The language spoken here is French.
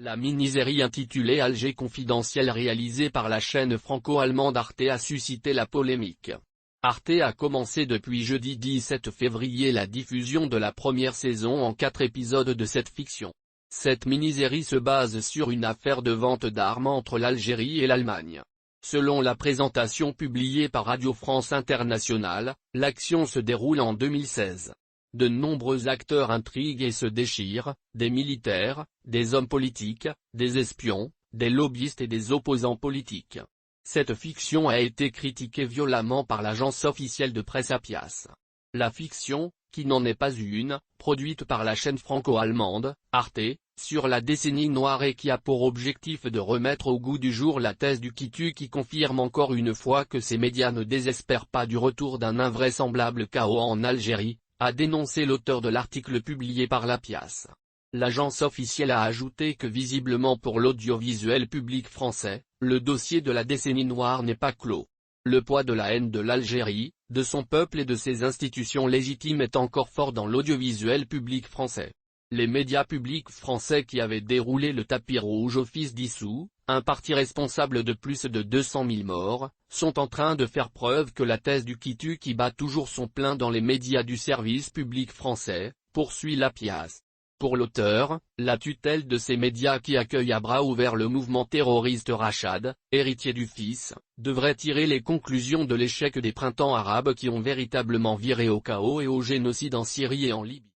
La mini-série intitulée Alger confidentiel réalisée par la chaîne franco-allemande Arte a suscité la polémique. Arte a commencé depuis jeudi 17 février la diffusion de la première saison en 4 épisodes de cette fiction. Cette mini-série se base sur une affaire de vente d'armes entre l'Algérie et l'Allemagne. Selon la présentation publiée par Radio France Internationale, l'action se déroule en 2016. De nombreux acteurs intriguent et se déchirent, des militaires, des hommes politiques, des espions, des lobbyistes et des opposants politiques. Cette fiction a été critiquée violemment par l'agence officielle de presse Apias. La fiction, qui n'en est pas une, produite par la chaîne franco-allemande, Arte, sur la décennie noire et qui a pour objectif de remettre au goût du jour la thèse du quitus qui confirme encore une fois que ces médias ne désespèrent pas du retour d'un invraisemblable chaos en Algérie, a dénoncé l'auteur de l'article publié par l'Apias. L'agence officielle a ajouté que visiblement pour l'audiovisuel public français, le dossier de la décennie noire n'est pas clos. Le poids de la haine de l'Algérie, de son peuple et de ses institutions légitimes est encore fort dans l'audiovisuel public français. Les médias publics français qui avaient déroulé le tapis rouge au fils dissous, un parti responsable de plus de 200 000 morts, sont en train de faire preuve que la thèse du quitus qui bat toujours son plein dans les médias du service public français, poursuit l'Apias. Pour l'auteur, la tutelle de ces médias qui accueillent à bras ouverts le mouvement terroriste Rachad, héritier du fils, devrait tirer les conclusions de l'échec des printemps arabes qui ont véritablement viré au chaos et au génocide en Syrie et en Libye.